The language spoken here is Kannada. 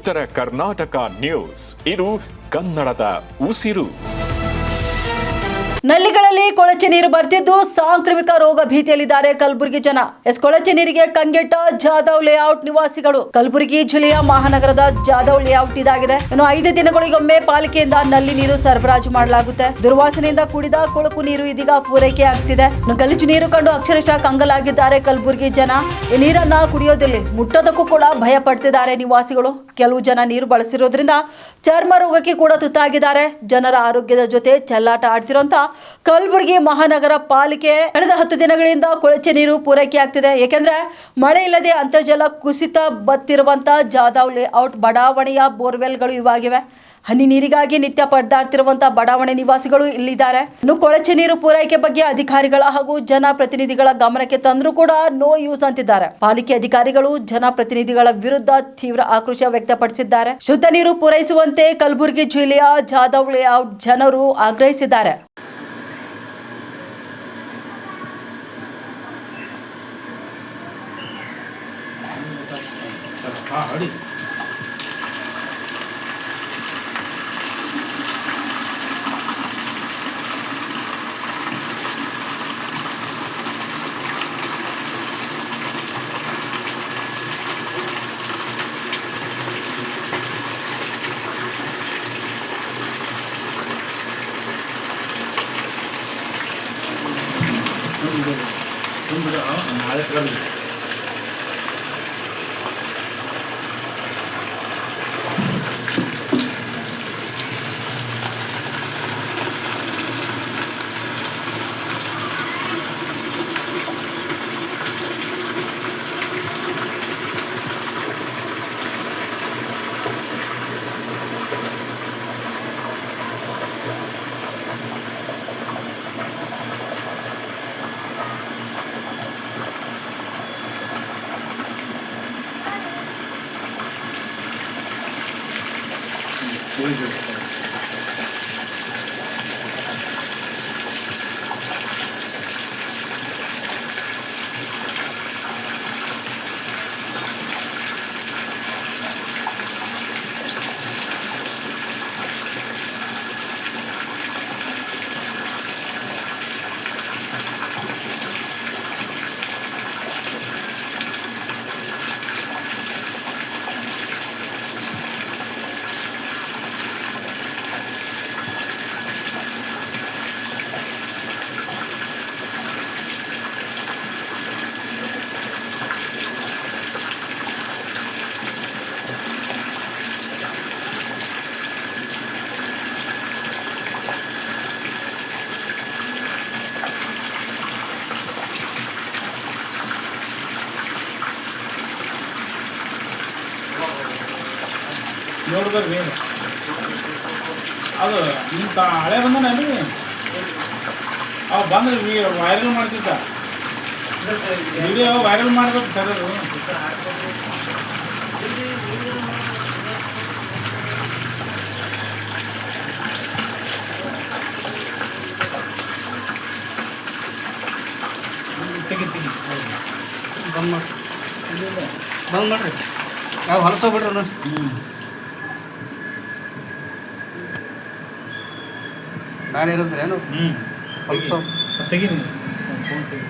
ಉತ್ತರ ಕರ್ನಾಟಕ ನ್ಯೂಸ್. ಇದು ಕನ್ನಡದ ಉಸಿರು. ನಲ್ಲಿಗಳಲ್ಲಿ ಕೊಳಚೆ ನೀರು ಬರ್ತಿದ್ದು ಸಾಂಕ್ರಾಮಿಕ ರೋಗ ಭೀತಿಯಲ್ಲಿದ್ದಾರೆ ಕಲಬುರಗಿ ಜನ. ಕೊಳಚೆ ನೀರಿಗೆ ಕಂಗೆಟ್ಟ ಜಾಧವ್ ಲೇಔಟ್ ನಿವಾಸಿಗಳು. ಕಲಬುರಗಿ ಜಿಲ್ಲೆಯ ಮಹಾನಗರದ ಜಾಧವ್ ಲೇಔಟ್ ಇದಾಗಿದೆ. ಇನ್ನು 5 ದಿನಗಳಿಗೊಮ್ಮೆ ಪಾಲಿಕೆಯಿಂದ ನಲ್ಲಿ ನೀರು ಸರಬರಾಜು ಮಾಡಲಾಗುತ್ತೆ. ದುರ್ವಾಸನೆಯಿಂದ ಕೂಡಿದ ಕೊಳಕು ನೀರು ಇದೀಗ ಪೂರೈಕೆ ಆಗ್ತಿದೆ. ಇನ್ನು ಗಲೀಜು ನೀರು ಕಂಡು ಅಕ್ಷರಶಃ ಕಂಗಲಾಗಿದ್ದಾರೆ ಕಲಬುರಗಿ ಜನ. ಈ ನೀರನ್ನ ಕುಡಿಯೋದಿಲ್ಲ, ಮುಟ್ಟೋದಕ್ಕೂ ಕೂಡ ಭಯ ಪಡ್ತಿದ್ದಾರೆ ನಿವಾಸಿಗಳು. ಕೆಲವು ಜನ ನೀರು ಬಳಸಿರೋದ್ರಿಂದ ಚರ್ಮ ರೋಗಕ್ಕೆ ಕೂಡ ತುತ್ತಾಗಿದ್ದಾರೆ. ಜನರ ಆರೋಗ್ಯದ ಜೊತೆ ಚೆಲ್ಲಾಟ ಆಡ್ತಿರೋಂತ ಕಲಬುರಗಿ ಮಹಾನಗರ ಪಾಲಿಕೆ ಕಳೆದ 10 ದಿನಗಳಿಂದ ಕೊಳಚೆ ನೀರು ಪೂರೈಕೆ ಆಗ್ತಿದೆ. ಏಕೆಂದ್ರೆ ಮಳೆ ಇಲ್ಲದೆ ಅಂತರ್ಜಲ ಕುಸಿತ ಬತ್ತಿರುವಂತ ಜಾಧವ್ ಲೇಔಟ್ ಬಡಾವಣೆಯ ಬೋರ್ವೆಲ್ಗಳು ಇವಾಗಿವೆ. ಹನಿ ನೀರಿಗಾಗಿ ನಿತ್ಯ ಪರದಾಡ್ತಿರುವಂತಹ ಬಡಾವಣೆ ನಿವಾಸಿಗಳು ಇಲ್ಲಿದ್ದಾರೆ. ಇನ್ನು ಕೊಳಚೆ ನೀರು ಪೂರೈಕೆ ಬಗ್ಗೆ ಅಧಿಕಾರಿಗಳ ಹಾಗೂ ಜನಪ್ರತಿನಿಧಿಗಳ ಗಮನಕ್ಕೆ ತಂದರೂ ಕೂಡ ನೋ ಯೂಸ್ ಅಂತಿದ್ದಾರೆ. ಪಾಲಿಕೆ ಅಧಿಕಾರಿಗಳು ಜನಪ್ರತಿನಿಧಿಗಳ ವಿರುದ್ಧ ತೀವ್ರ ಆಕ್ರೋಶ ವ್ಯಕ್ತಪಡಿಸಿದ್ದಾರೆ. ಶುದ್ಧ ನೀರು ಪೂರೈಸುವಂತೆ ಕಲಬುರಗಿ ಜಿಲ್ಲೆಯ ಜಾಧವ್ ಲೇಔಟ್ ಜನರು ಆಗ್ರಹಿಸಿದ್ದಾರೆ. ನೋಡಿದ್ರಿ ಅದು ಇಂಥ ಹಳೆ ಬಂದ ನನಗೆ ಅವು ಬಂದ್ರೆ ವೈರಲ್ ಮಾಡ್ತಿದ್ದ ವಿಡಿಯೋ ವೈರಲ್ ಮಾಡ್ಬೇಕು ಸರ್ ಅದು ತೆಗಿ ಬಂದ್ ಮಾಡ್ರಿ ನಾವು ಹೊಲಸೋಗ್ಬಿಡ್ರಿ ನಾನು ಇರಿಸ್ರಿ ಏನು ಹೊಲಸೋ ತೆಗಿ ಫೋನ್ ತೆಗಿ